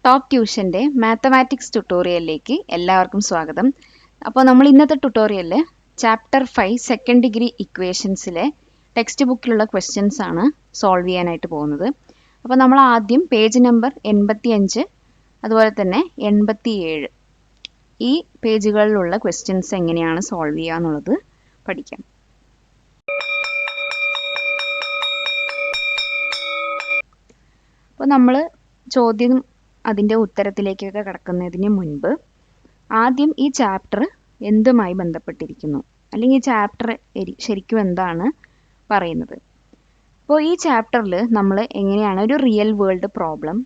Top ട്യൂഷൻ്റെ mathematics ട്യൂട്ടോറിയലിലേക്ക് എല്ലാവർക്കും സ്വാഗതം. അപ്പോൾ നമ്മൾ ഇന്നത്തെ ട്യൂട്ടോറിയലിൽ ചാപ്റ്റർ 5 സെക്കൻഡ് ഡിഗ്രി ഇക്വേഷൻസിലെ ടെക്സ്റ്റ് ബുക്കിലുള്ള ക്വസ്റ്റ്യൻസ് ആണ് സോൾവ് ചെയ്യാനായിട്ട് പോകുന്നത്. അപ്പോൾ നമ്മൾ ആദ്യം പേജ് നമ്പർ 85 അതുപോലെ തന്നെ 87 ഈ പേജുകളിലുള്ള ക്വസ്റ്റ്യൻസ് എങ്ങനെയാണ് സോൾവ് ചെയ്യുക എന്നുള്ളത് പഠിക്കാം. അപ്പോൾ നമ്മൾ ചോദ്യം അതിൻ്റെ ഉത്തരത്തിലേക്കൊക്കെ കടക്കുന്നതിന് മുൻപ് ആദ്യം ഈ ചാപ്റ്റർ എന്തുമായി ബന്ധപ്പെട്ടിരിക്കുന്നു, അല്ലെങ്കിൽ ഈ ചാപ്റ്റർ ശരിക്കും എന്താണ് പറയുന്നത്. അപ്പോൾ ഈ ചാപ്റ്ററിൽ നമ്മൾ എങ്ങനെയാണ് ഒരു റിയൽ വേൾഡ് പ്രോബ്ലം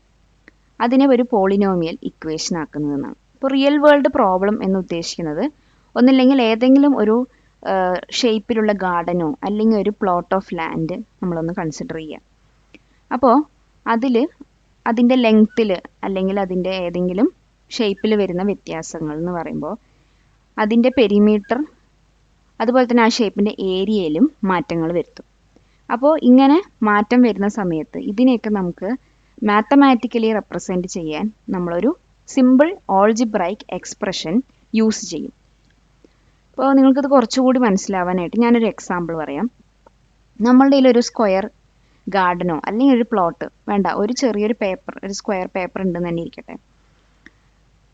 അതിനെ ഒരു പോളിനോമിയൽ ഇക്വേഷൻ ആക്കുന്നതെന്നാണ്. ഇപ്പോൾ റിയൽ വേൾഡ് പ്രോബ്ലം എന്ന് ഉദ്ദേശിക്കുന്നത് ഒന്നില്ലെങ്കിൽ ഏതെങ്കിലും ഒരു ഷേപ്പിലുള്ള ഗാർഡനോ അല്ലെങ്കിൽ ഒരു പ്ലോട്ട് ഓഫ് ലാൻഡ് നമ്മളൊന്ന് കൺസിഡർ ചെയ്യുക. അപ്പോൾ അതിൻ്റെ ലെങ്ത്തിൽ അല്ലെങ്കിൽ അതിൻ്റെ ഏതെങ്കിലും ഷേപ്പിൽ വരുന്ന വ്യത്യാസങ്ങൾ എന്ന് പറയുമ്പോൾ അതിൻ്റെ പെരിമീറ്റർ അതുപോലെ തന്നെ ആ ഷേപ്പിൻ്റെ ഏരിയയിലും മാറ്റങ്ങൾ വരുത്തും. അപ്പോൾ ഇങ്ങനെ മാറ്റം വരുന്ന സമയത്ത് ഇതിനെയൊക്കെ നമുക്ക് മാത്തമാറ്റിക്കലി റെപ്രസെൻറ്റ് ചെയ്യാൻ നമ്മളൊരു സിമ്പിൾ ഓൾജിബ്രൈക്ക് എക്സ്പ്രഷൻ യൂസ് ചെയ്യും. അപ്പോൾ നിങ്ങൾക്കിത് കുറച്ചുകൂടി മനസ്സിലാവാനായിട്ട് ഞാനൊരു എക്സാമ്പിൾ പറയാം. നമ്മളുടെ കയ്യിൽ ഒരു സ്ക്വയർ ഗാർഡനോ അല്ലെങ്കിൽ ഒരു പ്ലോട്ട് വേണ്ട, ഒരു ചെറിയൊരു പേപ്പർ, ഒരു സ്ക്വയർ പേപ്പർ ഉണ്ടെന്ന് തന്നെ ഇരിക്കട്ടെ.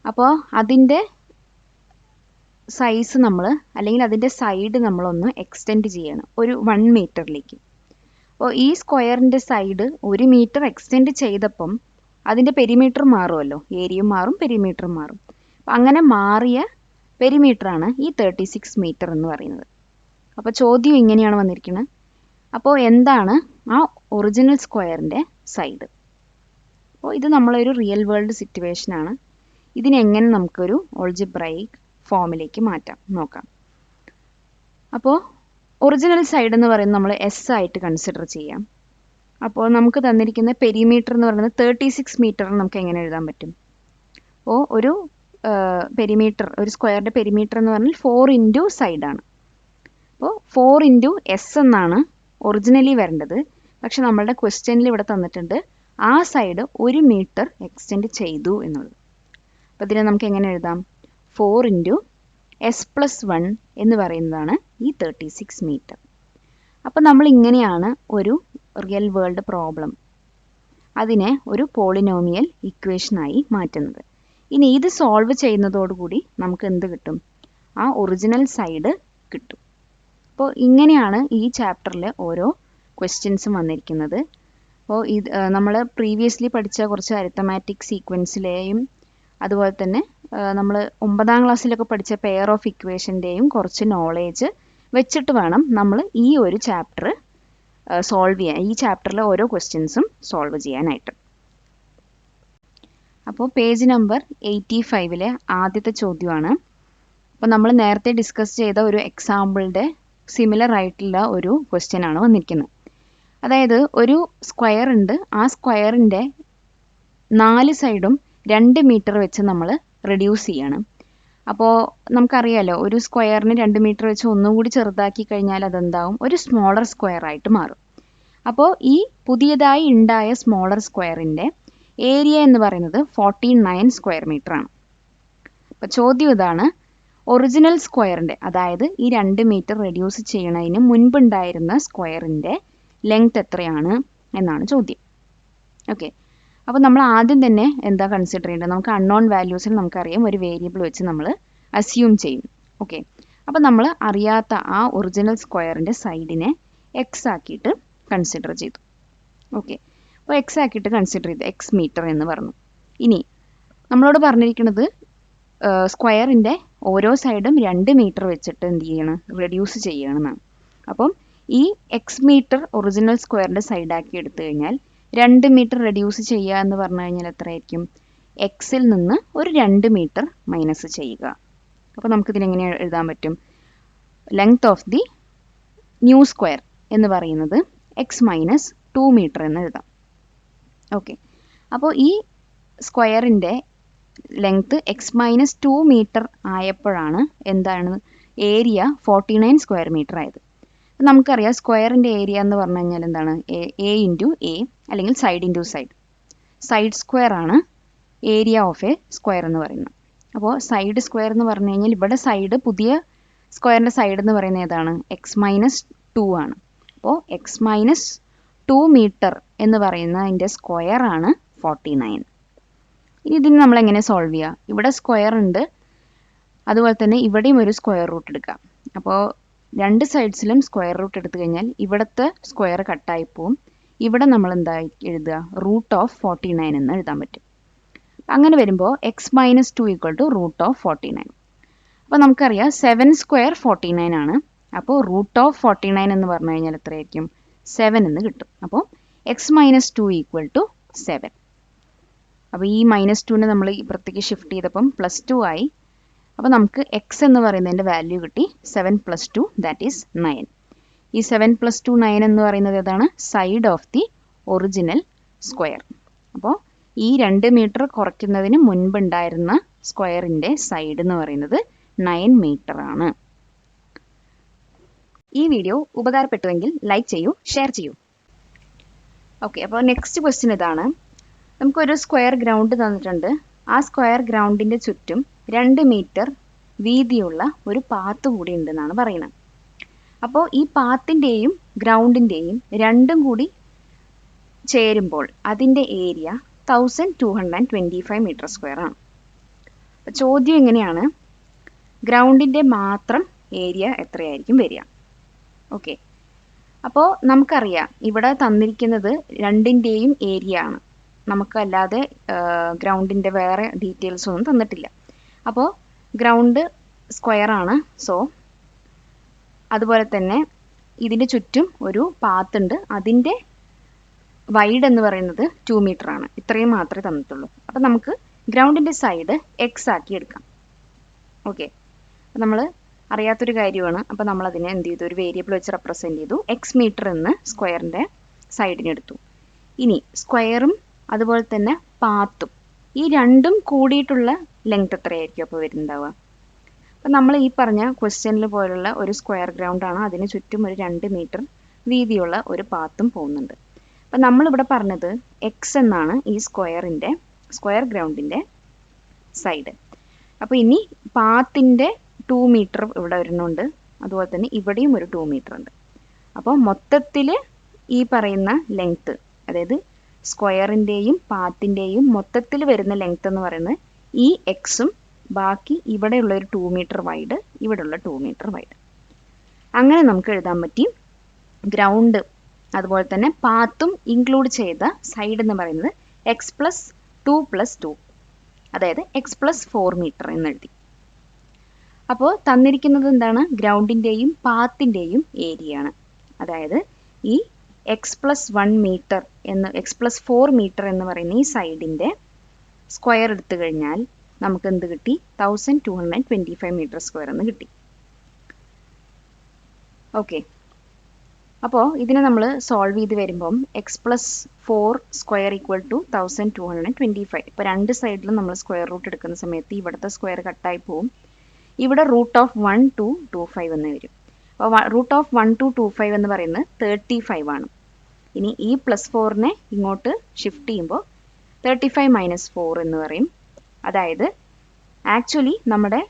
അപ്പോൾ അതിൻ്റെ സൈസ് നമ്മൾ അല്ലെങ്കിൽ അതിൻ്റെ സൈഡ് നമ്മളൊന്ന് എക്സ്റ്റെൻഡ് ചെയ്യണം ഒരു 1 മീറ്ററിലേക്ക്. അപ്പോൾ ഈ സ്ക്വയറിൻ്റെ സൈഡ് 1 മീറ്റർ എക്സ്റ്റെൻഡ് ചെയ്തപ്പം അതിൻ്റെ പെരിമീറ്റർ മാറുമല്ലോ, ഏരിയയും മാറും പെരിമീറ്ററും മാറും. അപ്പം അങ്ങനെ മാറിയ പെരിമീറ്ററാണ് ഈ 36 മീറ്റർ എന്ന് പറയുന്നത്. അപ്പോൾ ചോദ്യം ഇങ്ങനെയാണ് വന്നിരിക്കുന്നത്. അപ്പോൾ എന്താണ് ആ ഒറിജിനൽ സ്ക്വയറിൻ്റെ സൈഡ്? അപ്പോൾ ഇത് നമ്മളൊരു റിയൽ വേൾഡ് സിറ്റുവേഷനാണ്. ഇതിനെങ്ങനെ നമുക്കൊരു ഓൾജിബ്രൈക്ക് ഫോമിലേക്ക് മാറ്റാം നോക്കാം. അപ്പോൾ ഒറിജിനൽ സൈഡ് എന്ന് പറയുന്നത് നമ്മൾ എസ് ആയിട്ട് കൺസിഡർ ചെയ്യാം. അപ്പോൾ നമുക്ക് തന്നിരിക്കുന്ന പെരിമീറ്റർ എന്ന് പറയുന്നത് 36 മീറ്റർ നമുക്ക് എങ്ങനെ എഴുതാൻ പറ്റും? അപ്പോൾ ഒരു പെരിമീറ്റർ, ഒരു സ്ക്വയറിൻ്റെ പെരിമീറ്റർ എന്ന് പറഞ്ഞാൽ 4 ഇൻറ്റു സൈഡാണ്. അപ്പോൾ 4 ഇൻറ്റു എസ് എന്നാണ് ഒറിജിനലി വരേണ്ടത്. പക്ഷെ നമ്മളുടെ ക്വസ്റ്റ്യനിൽ ഇവിടെ തന്നിട്ടുണ്ട് ആ സൈഡ് 1 മീറ്റർ എക്സ്റ്റെൻഡ് ചെയ്തു എന്നുള്ളത്. അപ്പോൾ ഇതിനെ നമുക്ക് എങ്ങനെ എഴുതാം? 4 ഇൻറ്റു എസ് പ്ലസ് 1 എന്ന് പറയുന്നതാണ് ഈ 36 മീറ്റർ. അപ്പോൾ നമ്മൾ ഇങ്ങനെയാണ് ഒരു റിയൽ വേൾഡ് പ്രോബ്ലം അതിനെ ഒരു പോളിനോമിയൽ ഇക്വേഷനായി മാറ്റുന്നത്. ഇനി ഇത് സോൾവ് ചെയ്യുന്നതോടുകൂടി നമുക്ക് എന്ത് കിട്ടും? ആ ഒറിജിനൽ സൈഡ് കിട്ടും. അപ്പോൾ ഇങ്ങനെയാണ് ഈ ചാപ്റ്ററിലെ ഓരോ ക്വസ്റ്റ്യൻസും വന്നിരിക്കുന്നത്. അപ്പോൾ ഇത് നമ്മൾ പ്രീവിയസ്ലി പഠിച്ച കുറച്ച് അരിത്തമാറ്റിക് സീക്വൻസിലെയും അതുപോലെ തന്നെ നമ്മൾ 9ാം ക്ലാസ്സിലൊക്കെ പഠിച്ച പെയർ ഓഫ് ഇക്വേഷൻ്റെയും കുറച്ച് നോളേജ് വെച്ചിട്ട് വേണം നമ്മൾ ഈ ഒരു ചാപ്റ്റർ സോൾവ് ചെയ്യാൻ, ഈ ചാപ്റ്ററിലെ ഓരോ ക്വസ്റ്റ്യൻസും സോൾവ് ചെയ്യാനായിട്ട്. അപ്പോൾ പേജ് നമ്പർ 85 ആദ്യത്തെ ചോദ്യമാണ്. അപ്പോൾ നമ്മൾ നേരത്തെ ഡിസ്കസ് ചെയ്ത ഒരു എക്സാമ്പിളിൻ്റെ സിമിലർ ആയിട്ടുള്ള ഒരു ക്വസ്റ്റ്യൻ ആണ് വന്നിരിക്കുന്നത്. അതായത് ഒരു സ്ക്വയർ ഉണ്ട്, ആ സ്ക്വയറിൻ്റെ 4 സൈഡും 2 മീറ്റർ വെച്ച് നമ്മൾ റെഡ്യൂസ് ചെയ്യണം. അപ്പോൾ നമുക്കറിയാലോ, ഒരു സ്ക്വയറിന് 2 മീറ്റർ വെച്ച് ഒന്നും കൂടി ചെറുതാക്കി കഴിഞ്ഞാൽ അതെന്താവും? ഒരു സ്മോളർ സ്ക്വയർ ആയിട്ട് മാറും. അപ്പോൾ ഈ പുതിയതായി ഉണ്ടായ സ്മോളർ സ്ക്വയറിൻ്റെ ഏരിയ എന്ന് പറയുന്നത് 49 സ്ക്വയർ മീറ്റർ ആണ്. അപ്പോൾ ചോദ്യം ഇതാണ്, ഒറിജിനൽ സ്ക്വയറിൻ്റെ, അതായത് ഈ 2 മീറ്റർ റെഡ്യൂസ് ചെയ്യണതിന് മുൻപുണ്ടായിരുന്ന സ്ക്വയറിൻ്റെ ലെങ്ത് എത്രയാണ് എന്നാണ് ചോദ്യം. ഓക്കെ, അപ്പോൾ നമ്മൾ ആദ്യം തന്നെ എന്താ കൺസിഡർ ചെയ്യേണ്ടത്? നമുക്ക് അൺനോൺ വാല്യൂസിൽ നമുക്കറിയാം ഒരു വേരിയബിൾ വെച്ച് നമ്മൾ അസ്യൂം ചെയ്യും. ഓക്കെ, അപ്പോൾ നമ്മൾ അറിയാത്ത ആ ഒറിജിനൽ സ്ക്വയറിൻ്റെ സൈഡിനെ എക്സ് ആക്കിയിട്ട് കൺസിഡർ ചെയ്തു. ഓക്കെ, അപ്പോൾ എക്സ് ആക്കിയിട്ട് കൺസിഡർ ചെയ്തു, എക്സ് മീറ്റർ എന്ന് പറഞ്ഞു. ഇനി നമ്മളോട് പറഞ്ഞിരിക്കുന്നത് സ്ക്വയറിൻ്റെ ഓരോ സൈഡും 2 മീറ്റർ വെച്ചിട്ട് എന്ത് ചെയ്യണം? റെഡ്യൂസ് ചെയ്യണമെന്നാണ്. അപ്പം ഈ എക്സ് മീറ്റർ ഒറിജിനൽ സ്ക്വയറിൻ്റെ സൈഡാക്കി എടുത്തു കഴിഞ്ഞാൽ 2 മീറ്റർ റെഡ്യൂസ് ചെയ്യുക എന്ന് പറഞ്ഞു കഴിഞ്ഞാൽ എത്രയായിരിക്കും? എക്സിൽ നിന്ന് ഒരു 2 മീറ്റർ മൈനസ് ചെയ്യുക. അപ്പോൾ നമുക്കിതിനെങ്ങനെ എഴുതാൻ പറ്റും? Length of the nu square എന്ന് പറയുന്നത് എക്സ് മൈനസ് 2 മീറ്റർ എന്ന് എഴുതാം. ഓക്കെ, അപ്പോൾ ഈ സ്ക്വയറിൻ്റെ ലെങ്ത് എക്സ് മൈനസ് 2 മീറ്റർ ആയപ്പോഴാണ് എന്താണ് ഏരിയ 49 സ്ക്വയർ മീറ്റർ ആയത്. നമുക്കറിയാം സ്ക്വയറിൻ്റെ ഏരിയ എന്ന് പറഞ്ഞു കഴിഞ്ഞാൽ എന്താണ്? എ ഇൻറ്റു എ അല്ലെങ്കിൽ side into side. Side square ആണ് ഏരിയ ഓഫ് എ സ്ക്വയർ എന്ന് പറയുന്നത്. അപ്പോൾ സൈഡ് സ്ക്വയർ എന്ന് പറഞ്ഞു കഴിഞ്ഞാൽ ഇവിടെ സൈഡ് പുതിയ സ്ക്വയറിൻ്റെ സൈഡ് എന്ന് പറയുന്നത് ഏതാണ്? x-2 ആണ്. അപ്പോൾ x-2 മീറ്റർ എന്ന് പറയുന്ന അതിൻ്റെ സ്ക്വയർ ആണ് 49. ഇനി ഇതിന് നമ്മൾ എങ്ങനെ സോൾവ് ചെയ്യുക? ഇവിടെ സ്ക്വയർ ഉണ്ട്, അതുപോലെ തന്നെ ഇവിടെയും ഒരു സ്ക്വയർ റൂട്ട് എടുക്കാം. അപ്പോൾ രണ്ട് സൈഡ്സിലും സ്ക്വയർ റൂട്ട് എടുത്തു കഴിഞ്ഞാൽ ഇവിടുത്തെ സ്ക്വയർ കട്ടായി പോവും. ഇവിടെ നമ്മൾ എന്താ എഴുതുക? √49 എന്ന് എഴുതാൻ പറ്റും. അങ്ങനെ വരുമ്പോൾ x-2 = √49. അപ്പോൾ നമുക്കറിയാം 7 സ്ക്വയർ 49 ആണ്. അപ്പോൾ √49 എന്ന് പറഞ്ഞു കഴിഞ്ഞാൽ എത്രയായിരിക്കും? 7 എന്ന് കിട്ടും. അപ്പോൾ x-2 = 7. അപ്പോൾ ഈ -2നെ നമ്മൾ ഇപ്പുറത്തേക്ക് ഷിഫ്റ്റ് ചെയ്തപ്പം +2 ആയി. അപ്പോൾ നമുക്ക് x എന്ന് പറയുന്നതിൻ്റെ വാല്യൂ കിട്ടി 7 + 2 ദാറ്റ് ഈസ് 9. ഈ 7 + 2 9 എന്ന് പറയുന്നത് ഏതാണ്? Side of the original square. അപ്പോൾ ഈ 2 മീറ്റർ കുറയ്ക്കുന്നതിന് മുൻപുണ്ടായിരുന്ന സ്ക്വയറിൻ്റെ സൈഡ് എന്ന് പറയുന്നത് 9 മീറ്റർ ആണ്. ഈ വീഡിയോ ഉപകാരപ്പെട്ടുവെങ്കിൽ ലൈക്ക് ചെയ്യൂ, ഷെയർ ചെയ്യൂ. ഓക്കെ, അപ്പോൾ നെക്സ്റ്റ് ക്വസ്റ്റ്യൻ ഇതാണ്. നമുക്കൊരു സ്ക്വയർ ഗ്രൗണ്ട് തന്നിട്ടുണ്ട്. ആ സ്ക്വയർ ഗ്രൗണ്ടിൻ്റെ ചുറ്റും 2 മീറ്റർ വീതിയുള്ള ഒരു പാത്ത് കൂടി ഉണ്ടെന്നാണ് പറയുന്നത്. അപ്പോൾ ഈ പാത്തിൻ്റെയും ഗ്രൗണ്ടിൻ്റെയും രണ്ടും കൂടി ചേരുമ്പോൾ അതിൻ്റെ ഏരിയ 1225 മീറ്റർ സ്ക്വയർ ആണ്. ചോദ്യം എങ്ങനെയാണ്? ഗ്രൗണ്ടിൻ്റെ മാത്രം ഏരിയ എത്രയായിരിക്കും വരിക? ഓക്കെ, അപ്പോൾ നമുക്കറിയാം ഇവിടെ തന്നിരിക്കുന്നത് രണ്ടിൻ്റെയും ഏരിയ ആണ്. നമുക്കല്ലാതെ ഗ്രൗണ്ടിൻ്റെ വേറെ ഡീറ്റെയിൽസ് ഒന്നും തന്നിട്ടില്ല. അപ്പോൾ ഗ്രൗണ്ട് സ്ക്വയർ ആണ്. സോ അതുപോലെ തന്നെ ഇതിൻ്റെ ചുറ്റും ഒരു പാത്ത് ഉണ്ട്. അതിൻ്റെ വൈഡ് എന്ന് പറയുന്നത് 2 മീറ്റർ ആണ്. ഇത്രയും മാത്രമേ തന്നിട്ടുള്ളൂ. അപ്പോൾ നമുക്ക് ഗ്രൗണ്ടിൻ്റെ സൈഡ് x ആക്കി എടുക്കാം. ഓക്കെ, അപ്പോൾ നമ്മൾ അറിയാത്തൊരു കാര്യമാണ്. അപ്പോൾ നമ്മൾ അതിനെ എന്ത് ചെയ്തു? ഒരു വേരിയബിൾ വെച്ച് റെപ്രസെൻറ്റ് ചെയ്തു. x മീറ്റർ എന്ന് സ്ക്വയറിൻ്റെ സൈഡിനെടുത്തു. ഇനി സ്ക്വയറും അതുപോലെ തന്നെ പാത്തും ഈ രണ്ടും കൂടിയിട്ടുള്ള ലെങ്ത് എത്രയായിരിക്കും അപ്പോൾ വരുന്നുണ്ടാവുക? അപ്പം നമ്മൾ ഈ പറഞ്ഞ ക്വസ്റ്റ്യനിൽ പോലുള്ള ഒരു സ്ക്വയർ ഗ്രൗണ്ടാണ്. അതിന് ചുറ്റും ഒരു 2 മീറ്റർ വീതിയുള്ള ഒരു പാത്തും പോകുന്നുണ്ട്. അപ്പം നമ്മളിവിടെ പറഞ്ഞത് x എന്നാണ് ഈ സ്ക്വയർ ഗ്രൗണ്ടിൻ്റെ സൈഡ്. അപ്പോൾ ഇനി പാത്തിൻ്റെ 2 മീറ്റർ ഇവിടെ വരുന്നുണ്ട്. അതുപോലെ തന്നെ ഇവിടെയും ഒരു 2 മീറ്റർ ഉണ്ട്. അപ്പോൾ മൊത്തത്തിൽ ഈ പറയുന്ന ലെങ്ത്ത്, അതായത് സ്ക്വയറിൻ്റെയും പാത്തിൻ്റെയും മൊത്തത്തിൽ വരുന്ന ലെങ്ത്ത് എന്ന് പറയുന്നത് ഈ എക്സും ബാക്കി ഇവിടെയുള്ള ഒരു 2 മീറ്റർ വൈഡ്, ഇവിടെയുള്ള 2 മീറ്റർ വൈഡ്. അങ്ങനെ നമുക്ക് എഴുതാൻ പറ്റി. ഗ്രൗണ്ട് അതുപോലെ തന്നെ പാത്തും ഇൻക്ലൂഡ് ചെയ്ത സൈഡ് എന്ന് പറയുന്നത് x+2 + 2, അതായത് x+4 മീറ്റർ എന്ന് എഴുതി. അപ്പോൾ തന്നിരിക്കുന്നത് എന്താണ്? ഗ്രൗണ്ടിൻ്റെയും പാത്തിൻ്റെയും ഏരിയ ആണ്. അതായത് ഈ x+1 മീറ്റർ x+4 മീറ്റർ എന്ന് പറയുന്ന ഈ സൈഡിൻ്റെ സ്ക്വയർ എടുത്തു കഴിഞ്ഞാൽ നമുക്ക് എന്ത് കിട്ടി? 1225 മീറ്റർ സ്ക്വയർ എന്ന് കിട്ടി. ഓക്കെ, അപ്പോൾ ഇതിനെ നമ്മൾ സോൾവ് ചെയ്ത് വരുമ്പം x+4 സ്ക്വയർ = 1225. ഇപ്പോൾ രണ്ട് സൈഡിലും നമ്മൾ സ്ക്വയർ റൂട്ട് എടുക്കുന്ന സമയത്ത് ഇവിടുത്തെ സ്ക്വയർ കട്ടായി പോവും. ഇവിടെ √1 എന്ന് വരും. അപ്പോൾ √1 എന്ന് പറയുന്നത് 35 ആണ്. ഇനി ഈ +4നെ ഇങ്ങോട്ട് ഷിഫ്റ്റ് ചെയ്യുമ്പോൾ 35 - 4 എന്ന് പറയും. അതായത് ആക്ച്വലി നമ്മുടെ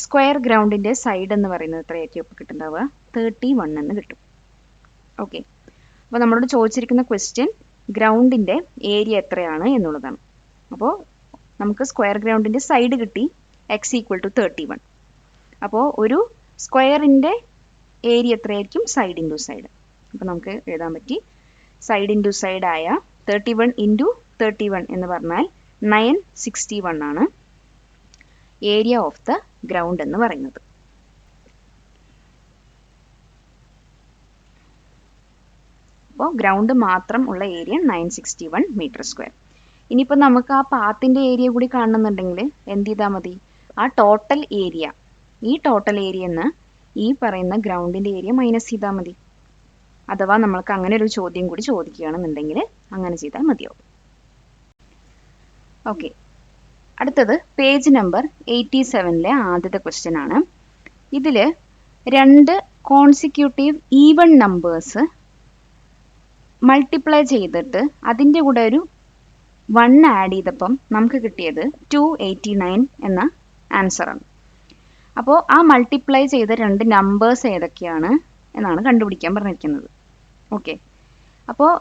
സ്ക്വയർ ഗ്രൗണ്ടിൻ്റെ സൈഡ് എന്ന് പറയുന്നത് എത്രയായിരിക്കും ഇപ്പോൾ കിട്ടുന്നുണ്ടാവുക? 31 എന്ന് കിട്ടും. ഓക്കെ, അപ്പോൾ നമ്മളോട് ചോദിച്ചിരിക്കുന്ന ക്വസ്റ്റ്യൻ ഗ്രൗണ്ടിൻ്റെ ഏരിയ എത്രയാണ് എന്നുള്ളതാണ്. അപ്പോൾ നമുക്ക് സ്ക്വയർ ഗ്രൗണ്ടിൻ്റെ സൈഡ് കിട്ടി, x = 31. അപ്പോൾ ഒരു സ്ക്വയറിൻ്റെ ഏരിയ എത്രയായിരിക്കും? Side into side. അപ്പോൾ നമുക്ക് എഴുതാൻ പറ്റി സൈഡ് ഇൻറ്റു സൈഡ് ആയ 31 × 31 എന്ന് പറഞ്ഞാൽ 961 ആണ് ഏരിയ ഓഫ് ദ ഗ്രൗണ്ട് എന്ന് പറയുന്നത്. അപ്പോൾ ഗ്രൗണ്ട് മാത്രം ഉള്ള ഏരിയ 961 മീറ്റർ സ്ക്വയർ. ഇനിയിപ്പോൾ നമുക്ക് ആ പാത്തിൻ്റെ ഏരിയ കൂടി കാണണമെന്നുണ്ടെങ്കിൽ എന്ത് ചെയ്താൽ മതി? ആ ടോട്ടൽ ഏരിയ, ഈ ടോട്ടൽ ഏരിയ എന്ന് ഈ പറയുന്ന ഗ്രൗണ്ടിൻ്റെ ഏരിയ മൈനസ് ചെയ്താൽ മതി. അഥവാ നമ്മൾക്ക് അങ്ങനെ ഒരു ചോദ്യം കൂടി ചോദിക്കുകയാണെന്നുണ്ടെങ്കിൽ അങ്ങനെ ചെയ്താൽ മതിയാവും. ഓക്കെ, അടുത്തത് പേജ് നമ്പർ 87 ആദ്യത്തെ ക്വസ്റ്റ്യൻ ആണ്. ഇതിൽ 2 കോൺസിക്യൂട്ടീവ് ഈവൺ നമ്പേഴ്സ് മൾട്ടിപ്ലൈ ചെയ്തിട്ട് അതിൻ്റെ കൂടെ ഒരു 1 ആഡ് ചെയ്തപ്പം നമുക്ക് കിട്ടിയത് 289 എന്ന ആൻസറാണ്. അപ്പോൾ ആ മൾട്ടിപ്ലൈ ചെയ്ത രണ്ട് നമ്പേഴ്സ് ഏതൊക്കെയാണ് എന്നാണ് കണ്ടുപിടിക്കാൻ പറഞ്ഞിരിക്കുന്നത്. ഓക്കെ, അപ്പോൾ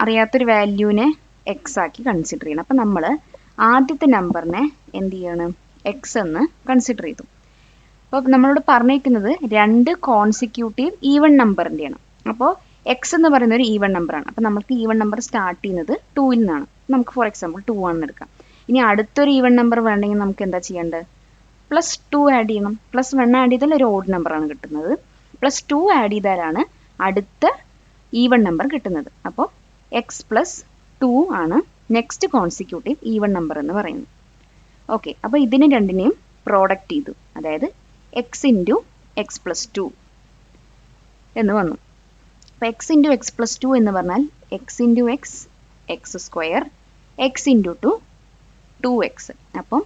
അറിയാത്തൊരു വാല്യൂവിനെ എക്സ് ആക്കി കൺസിഡർ ചെയ്യണം. അപ്പോൾ നമ്മൾ ആദ്യത്തെ നമ്പറിനെ എന്ത് ചെയ്യണം, എക്സ് എന്ന് കൺസിഡർ ചെയ്തു. അപ്പോൾ നമ്മളോട് പറഞ്ഞിരിക്കുന്നത് രണ്ട് കോൺസിക്യൂട്ടീവ് ഈവൺ നമ്പറിൻ്റെയാണ്. അപ്പോൾ എക്സ് എന്ന് പറയുന്ന ഒരു ഈവൺ നമ്പറാണ്. അപ്പോൾ നമുക്ക് ഈവൺ നമ്പർ സ്റ്റാർട്ട് ചെയ്യുന്നത് 2ൽ നിന്നാണ്. നമുക്ക് ഫോർ എക്സാമ്പിൾ 2 ആണെന്ന് എടുക്കാം. ഇനി അടുത്തൊരു ഈവൺ നമ്പർ വേണമെങ്കിൽ നമുക്ക് എന്താ ചെയ്യേണ്ടത്, +2 ആഡ് ചെയ്യണം. +1 ആഡ് ചെയ്താൽ ഒരു ഓഡ് നമ്പറാണ് കിട്ടുന്നത്. +2 ആഡ് ചെയ്താലാണ് അടുത്ത ഈവൺ നമ്പർ കിട്ടുന്നത്. അപ്പോൾ എക്സ് +2 ആണ് നെക്സ്റ്റ് കോൺസിക്യൂട്ടീവ് ഈവൺ നമ്പർ എന്ന് പറയുന്നത്. ഓക്കെ, അപ്പോൾ ഇതിന് രണ്ടിനെയും പ്രോഡക്റ്റ് ചെയ്തു. അതായത് എക്സ് ഇൻറ്റു എക്സ് +2 എന്ന് വന്നു. അപ്പോൾ എക്സ് ഇൻറ്റു എക്സ് +2 എന്ന് പറഞ്ഞാൽ X into X, X square, X into 2, 2x. അപ്പം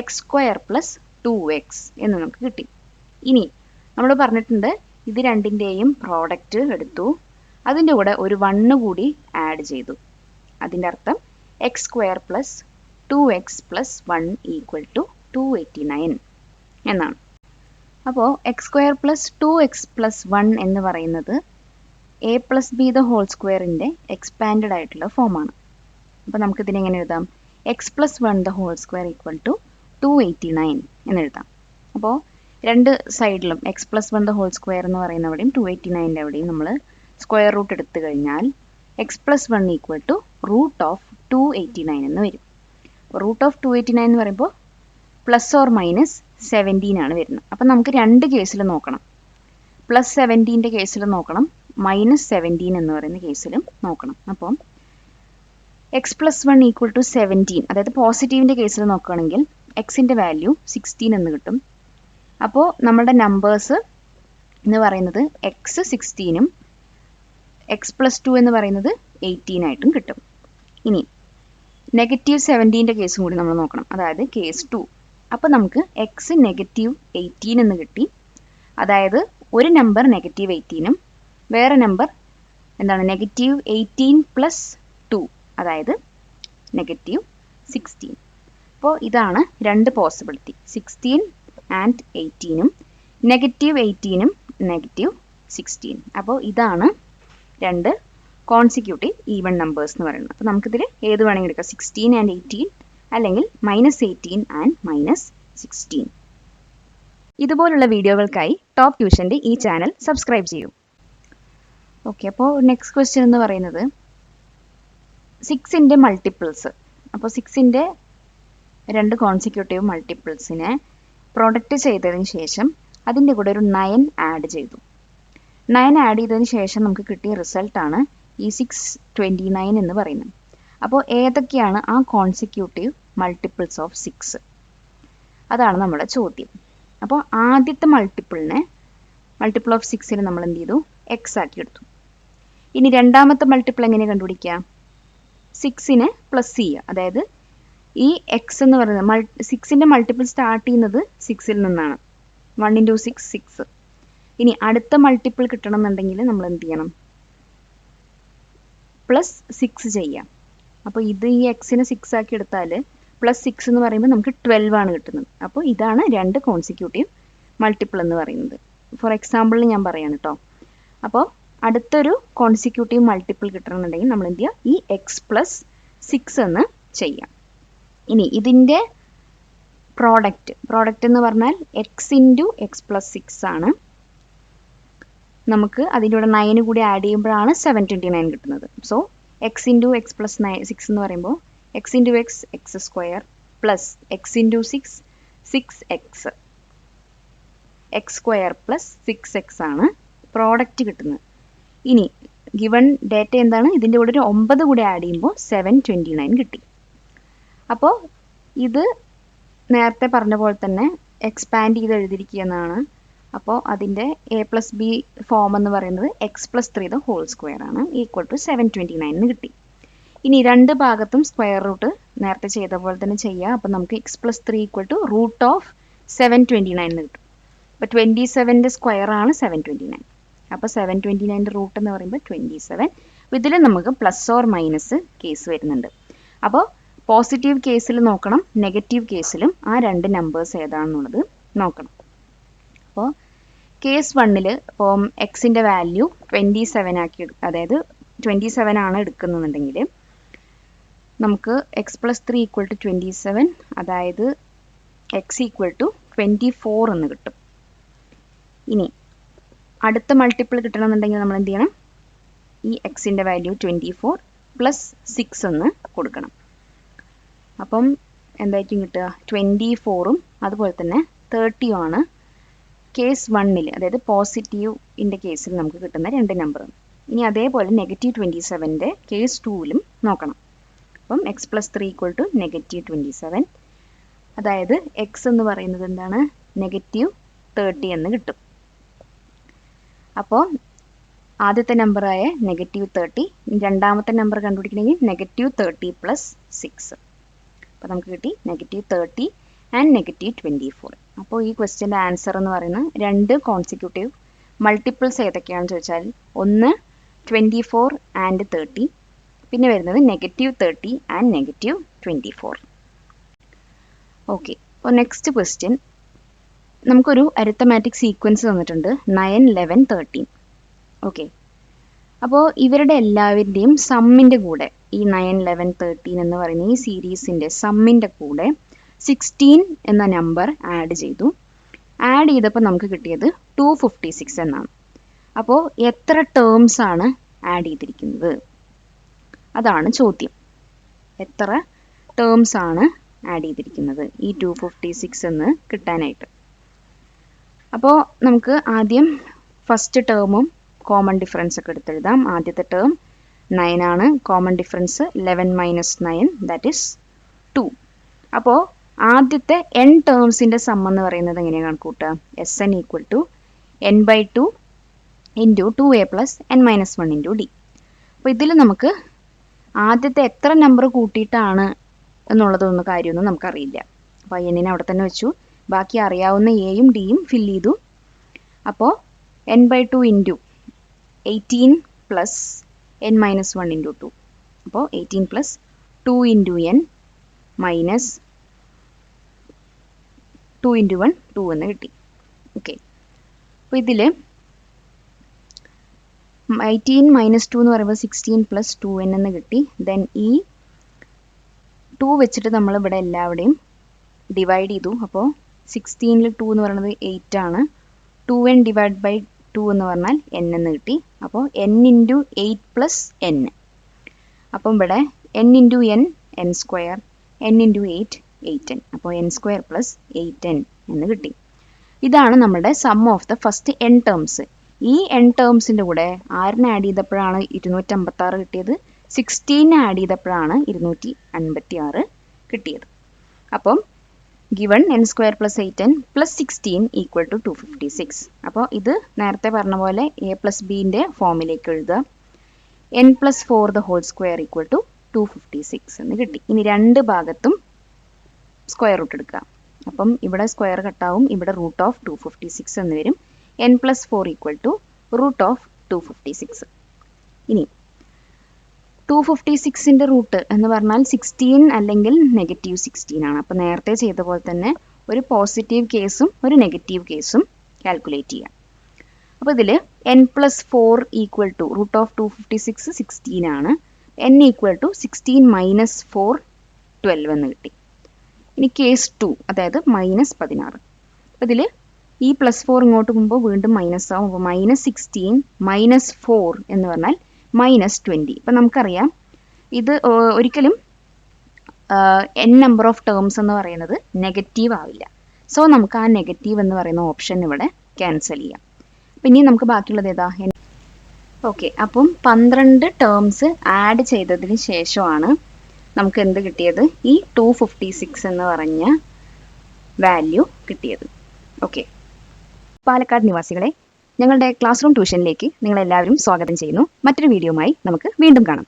x² + 2x എന്ന് നമുക്ക് കിട്ടി. ഇനി നമ്മൾ പറഞ്ഞിട്ടുണ്ട് ഇത് രണ്ടിൻ്റെയും പ്രോഡക്റ്റ് എടുത്തു, അതിൻ്റെ കൂടെ ഒരു 1 കൂടി ആഡ് ചെയ്തു. അതിൻ്റെ അർത്ഥം x² + 2x + 1 = 289 എന്നാണ്. അപ്പോൾ x² + 2x + 1 എന്ന് പറയുന്നത് a + b² എക്സ്പാൻഡഡ് ആയിട്ടുള്ള ഫോമാണ്. അപ്പോൾ നമുക്കിതിനെ എങ്ങനെ എഴുതാം, x + 1² = 289 എന്ന് എഴുതാം. അപ്പോൾ രണ്ട് സൈഡിലും x + 1² എന്ന് പറയുന്നവിടെയും 289 എവിടെയും നമ്മൾ സ്ക്വയർ റൂട്ട് എടുത്തു കഴിഞ്ഞാൽ x + 1 = √289 എന്ന് വരും. √289 എന്ന് പറയുമ്പോൾ ±17 ആണ് വരുന്നത്. അപ്പം നമുക്ക് രണ്ട് കേസിൽ നോക്കണം, +17ൻ്റെ കേസിൽ നോക്കണം, -17 എന്ന് പറയുന്ന കേസിലും നോക്കണം. അപ്പം x + 1 = 17, അതായത് പോസിറ്റീവിൻ്റെ കേസിൽ നോക്കുകയാണെങ്കിൽ എക്സിൻ്റെ വാല്യൂ 16 എന്ന് കിട്ടും. അപ്പോൾ നമ്മുടെ നമ്പേഴ്സ് എന്ന് പറയുന്നത് എക്സ് 16ഉം x + 2 എന്ന് പറയുന്നത് 18 ആയിട്ടും കിട്ടും. ഇനി -17ൻ്റെ കേസും കൂടി നമ്മൾ നോക്കണം, അതായത് കേസ് 2. അപ്പോൾ നമുക്ക് എക്സ് -18 എന്ന് കിട്ടി. അതായത് ഒരു നമ്പർ -18ഉം വേറെ നമ്പർ എന്താണ് -18 + 2, അതായത് -16. അപ്പോൾ ഇതാണ് രണ്ട് പോസിബിലിറ്റി, 16 ആൻഡ് 18ഉം -18ഉം -16. അപ്പോൾ ഇതാണ് രണ്ട് കോൺസിക്യൂട്ടീവ് ഈവൺ നമ്പേഴ്സ് എന്ന് പറയുന്നത്. അപ്പോൾ നമുക്കിതിൽ ഏത് വേണമെങ്കിൽ എടുക്കാം, 16 ആൻഡ് 18 അല്ലെങ്കിൽ -18 ആൻഡ് -16. ഇതുപോലുള്ള വീഡിയോകൾക്കായി ടോപ്പ് ട്യൂഷൻ്റെ ഈ ചാനൽ സബ്സ്ക്രൈബ് ചെയ്യൂ. ഓക്കെ, അപ്പോൾ നെക്സ്റ്റ് ക്വസ്റ്റ്യൻ എന്ന് പറയുന്നത് 6ൻ്റെ മൾട്ടിപ്പിൾസ്. അപ്പോൾ 6ൻ്റെ രണ്ട് കോൺസിക്യൂട്ടീവ് മൾട്ടിപ്പിൾസിനെ പ്രൊഡക്റ്റ് ചെയ്തതിന് ശേഷം അതിൻ്റെ കൂടെ ഒരു 9 ആഡ് ചെയ്തു. 9 ആഡ് ചെയ്തതിന് ശേഷം നമുക്ക് കിട്ടിയ റിസൾട്ടാണ് ഈ 629 എന്ന് പറയുന്നത്. അപ്പോൾ ഏതൊക്കെയാണ് ആ കോൺസിക്യൂട്ടീവ് മൾട്ടിപ്പിൾസ് ഓഫ് 6? അതാണ് നമ്മുടെ ചോദ്യം. അപ്പോൾ ആദ്യത്തെ മൾട്ടിപ്പിൾ ഓഫ് 6ന് നമ്മൾ എന്ത് ചെയ്തു, എക്സ് ആക്കി എടുത്തു. ഇനി രണ്ടാമത്തെ മൾട്ടിപ്പിൾ എങ്ങനെ കണ്ടുപിടിക്കുക, 6നെ പ്ലസ് ചെയ്യുക. അതായത് ഈ എക്സ് എന്ന് പറയുന്നത് 6ൻ്റെ മൾട്ടിപ്പിൾ സ്റ്റാർട്ട് ചെയ്യുന്നത് 6ൽ നിന്നാണ്. 1 × 6 6. ഇനി അടുത്ത മൾട്ടിപ്പിൾ കിട്ടണം എന്നുണ്ടെങ്കിൽ നമ്മൾ എന്ത് ചെയ്യണം, +6 ചെയ്യാം. അപ്പോൾ ഇത് ഈ എക്സിനെ 6 ആക്കി എടുത്താൽ +6 എന്ന് പറയുമ്പോൾ നമുക്ക് 12 ആണ് കിട്ടുന്നത്. അപ്പോൾ ഇതാണ് രണ്ട് കോൺസിക്യൂട്ടീവ് മൾട്ടിപ്പിൾ എന്ന് പറയുന്നത്. ഫോർ എക്സാമ്പിൾ ഞാൻ പറയാണ് കേട്ടോ. അപ്പോൾ അടുത്തൊരു കോൺസിക്യൂട്ടീവ് മൾട്ടിപ്പിൾ കിട്ടണമെന്നുണ്ടെങ്കിൽ നമ്മൾ എന്ത് ചെയ്യുക, ഈ എക്സ് +6 എന്ന് ചെയ്യാം. ഇനി ഇതിൻ്റെ പ്രോഡക്റ്റ് എന്ന് പറഞ്ഞാൽ x × x + 6 ആണ്. നമുക്ക് അതിൻ്റെ കൂടെ 9 കൂടി ആഡ് ചെയ്യുമ്പോഴാണ് 729 കിട്ടുന്നത്. സോ x × x + 6 എന്ന് പറയുമ്പോൾ x × x x² + x × 6 6x, x² + 6x ആണ് പ്രോഡക്റ്റ് കിട്ടുന്നത്. ഇനി ഗിവൺ ഡേറ്റ എന്താണ്, ഇതിൻ്റെ കൂടെ ഒരു 9 കൂടി ആഡ് ചെയ്യുമ്പോൾ 729 കിട്ടി. അപ്പോൾ ഇത് നേരത്തെ പറഞ്ഞ പോലെ തന്നെ എക്സ്പാൻഡ് ചെയ്ത് എഴുതിയിരിക്കുന്നതാണ്. അപ്പോൾ അതിൻ്റെ a + b ഫോം എന്ന് പറയുന്നത് x + 3² ആണ്, = 729 എന്ന് കിട്ടി. ഇനി രണ്ട് ഭാഗത്തും സ്ക്വയർ റൂട്ട് നേരത്തെ ചെയ്ത പോലെ തന്നെ ചെയ്യുക. അപ്പോൾ നമുക്ക് x + 3 = √729 എന്ന് കിട്ടും. അപ്പോൾ 27ൻ്റെ സ്ക്വയർ ആണ് 729. അപ്പോൾ 729ൻ്റെ റൂട്ട് എന്ന് പറയുമ്പോൾ 27. ഇതിൽ നമുക്ക് +or - കേസ് വരുന്നുണ്ട്. അപ്പോൾ പോസിറ്റീവ് കേസിൽ നോക്കണം, നെഗറ്റീവ് കേസിലും ആ രണ്ട് നമ്പേഴ്സ് ഏതാണെന്നുള്ളത് നോക്കണം. അപ്പോൾ കേസ് 1 ഇപ്പം എക്സിൻ്റെ വാല്യൂ 27 ആക്കി അതായത് 27 ആണ് എടുക്കുന്നുണ്ടെങ്കിൽ നമുക്ക് എക്സ് പ്ലസ് 3 ഈക്വൽ ടു 27, അതായത് എക്സ് ഈക്വൽ ടു 24 എന്ന് കിട്ടും. ഇനി അടുത്ത മൾട്ടിപ്പിൾ കിട്ടണമെന്നുണ്ടെങ്കിൽ നമ്മൾ എന്ത് ചെയ്യണം? ഈ എക്സിൻ്റെ വാല്യൂ 24 പ്ലസ് 6 എന്ന് കൊടുക്കണം. അപ്പം എന്തായിരിക്കും കിട്ടുക? 24ഉം അതുപോലെ തന്നെ 30 ആണ് കേസ് 1 അതായത് പോസിറ്റീവിൻ്റെ കേസിൽ നമുക്ക് കിട്ടുന്ന രണ്ട് നമ്പർ. ഇനി അതേപോലെ നെഗറ്റീവ് 27ൻ്റെ കേസ് 2ലും നോക്കണം. അപ്പം X plus 3 equal to negative 27, അതായത് എക്സ് എന്ന് പറയുന്നത് എന്താണ്? നെഗറ്റീവ് 30 എന്ന് കിട്ടും. അപ്പോൾ ആദ്യത്തെ നമ്പറായ നെഗറ്റീവ് 30, രണ്ടാമത്തെ നമ്പർ കണ്ടുപിടിക്കണമെങ്കിൽ നെഗറ്റീവ് 30 പ്ലസ് 6. അപ്പോൾ നമുക്ക് കിട്ടി നെഗറ്റീവ് 30 ആൻഡ് നെഗറ്റീവ് 24. അപ്പോൾ ഈ ക്വസ്റ്റ്യൻ്റെ ആൻസർ എന്ന് പറയുന്നത് രണ്ട് കോൺസിക്യൂട്ടീവ് മൾട്ടിപ്പിൾസ് ഏതൊക്കെയാണെന്ന് ചോദിച്ചാൽ ഒന്ന് 24 ആൻഡ് 30, പിന്നെ വരുന്നത് നെഗറ്റീവ് 30 ആൻഡ് നെഗറ്റീവ് 24. ഓക്കെ, അപ്പോൾ നെക്സ്റ്റ് ക്വസ്റ്റ്യൻ നമുക്കൊരു അരിത്തമാറ്റിക് സീക്വൻസ് തന്നിട്ടുണ്ട് 9, 11, 13. ഓക്കെ, അപ്പോൾ ഇവരുടെ എല്ലാവരുടെയും സമ്മിൻ്റെ കൂടെ ഈ 9, 11, 13 എന്ന് പറയുന്ന ഈ സീരീസിൻ്റെ സമ്മിൻ്റെ കൂടെ 16 എന്ന നമ്പർ ആഡ് ചെയ്തു. ആഡ് ചെയ്തപ്പോൾ നമുക്ക് കിട്ടിയത് 256 എന്നാണ്. അപ്പോൾ എത്ര ടേംസ് ആണ് ആഡ് ചെയ്തിരിക്കുന്നത്? അതാണ് ചോദ്യം. എത്ര ടേംസ് ആണ് ആഡ് ചെയ്തിരിക്കുന്നത് ഈ 256 എന്ന് കിട്ടാനായിട്ട്? അപ്പോൾ നമുക്ക് ആദ്യം ഫസ്റ്റ് ടേമും കോമൺ ഡിഫറൻസ് ഒക്കെ എടുത്തെഴുതാം. ആദ്യത്തെ ടേം 9 ആണ്, common difference 11 minus 9 that is 2. അപ്പോൾ ആദ്യത്തെ n ടേംസിൻ്റെ സം എന്ന് പറയുന്നത് എങ്ങനെയാണ് കണക്കൂട്ടുക? S n equal to n by 2 into 2a plus n minus 1 into d. അപ്പോൾ ഇതിൽ നമുക്ക് ആദ്യത്തെ എത്ര നമ്പർ കൂട്ടിയിട്ടാണ് എന്നുള്ളതൊന്നും കാര്യമൊന്നും നമുക്കറിയില്ല. അപ്പോൾ എന്നിനെ അവിടെ തന്നെ വെച്ചു. ബാക്കി അറിയാവുന്ന എയും ഡിയും ഫില്ല് ചെയ്തു. അപ്പോൾ n by 2 into 18 plus n minus 1 into 2. അപ്പോൾ 18 plus 2 into n minus 2 into 1 2 എന്ന് കിട്ടി. ഓക്കെ, അപ്പോൾ ഇതിൽ 18 മൈനസ് 2 എന്ന് പറയുമ്പോൾ 16 പ്ലസ് 2n എന്ന് കിട്ടി. ദെൻ ഈ 2 വെച്ചിട്ട് നമ്മൾ ഇവിടെ എല്ലാവരുടെയും ഡിവൈഡ് ചെയ്തു. അപ്പോൾ 16ൽ 2 എന്ന് പറയുന്നത് 8 ആണ്. 2n ഡിവൈഡ് ബൈ 2 എന്ന് പറഞ്ഞാൽ n എന്ന് കിട്ടി. അപ്പോൾ n ഇൻറ്റു 8 പ്ലസ് n. അപ്പം ഇവിടെ n into n n square, n into 8 8n. അപ്പോൾ n സ്ക്വയർ പ്ലസ് 8n എന്ന് കിട്ടി. ഇതാണ് നമ്മുടെ sum of the first n terms. ഈ n ടേംസിൻ്റെ കൂടെ ആരിനെ ആഡ് ചെയ്തപ്പോഴാണ് 256 കിട്ടിയത്? 16 ആഡ് ചെയ്തപ്പോഴാണ് 256 കിട്ടിയത്. അപ്പം given n square plus 8n plus 16 equal to 256. അപ്പോൾ ഇത് നേരത്തെ പറഞ്ഞ പോലെ a പ്ലസ് ബിൻ്റെ ഫോമിലേക്ക് എഴുതുക. n plus 4 the whole square equal to 256 എന്ന് കിട്ടി. ഇനി രണ്ട് ഭാഗത്തും സ്ക്വയർ റൂട്ട് എടുക്കുക. അപ്പം ഇവിടെ സ്ക്വയർ കട്ടാവും, ഇവിടെ റൂട്ട് ഓഫ് 256 എന്ന് വരും. n plus 4 equal to root of 256. ഇനി 256ൻ്റെ റൂട്ട് എന്ന് പറഞ്ഞാൽ 16 അല്ലെങ്കിൽ നെഗറ്റീവ് 16 ആണ്. അപ്പോൾ നേരത്തെ ചെയ്ത പോലെ തന്നെ ഒരു പോസിറ്റീവ് കേസും ഒരു നെഗറ്റീവ് കേസും കാൽക്കുലേറ്റ് ചെയ്യാം. അപ്പോൾ ഇതിൽ n plus 4 equal to root of 256 16 ആണ്. n ഈക്വൽ ടു 16 മൈനസ് 4 12 എന്ന് കിട്ടി. ഇനി കേസ് 2 അതായത് മൈനസ് 16. അപ്പോൾ ഇതിൽ ഈ പ്ലസ് 4 ഇങ്ങോട്ട് പോകുമ്പോൾ വീണ്ടും മൈനസ് ആവും. അപ്പോൾ മൈനസ് 16 മൈനസ് 4 എന്ന് പറഞ്ഞാൽ മൈനസ് 20. ഇപ്പം നമുക്കറിയാം ഇത് ഒരിക്കലും n നമ്പർ ഓഫ് ടേംസ് എന്ന് പറയുന്നത് നെഗറ്റീവ് ആവില്ല. സോ നമുക്ക് ആ നെഗറ്റീവ് എന്ന് പറയുന്ന ഓപ്ഷൻ ഇവിടെ ക്യാൻസൽ ചെയ്യാം. അപ്പം ഇനി നമുക്ക് ബാക്കിയുള്ളത് ഏതാ? ഓക്കെ, അപ്പം 12 ടേംസ് ആഡ് ചെയ്തതിന് ശേഷമാണ് നമുക്ക് എന്ത് കിട്ടിയത്? ഈ 256 എന്ന് പറഞ്ഞ വാല്യൂ കിട്ടിയത്. ഓക്കെ, പാലക്കാട് നിവാസികളെ, ഞങ്ങളുടെ ക്ലാസ് റൂം ട്യൂഷനിലേക്ക് നിങ്ങളെല്ലാവരും സ്വാഗതം ചെയ്യുന്നു. മറ്റൊരു വീഡിയോയുമായി നമുക്ക് വീണ്ടും കാണാം.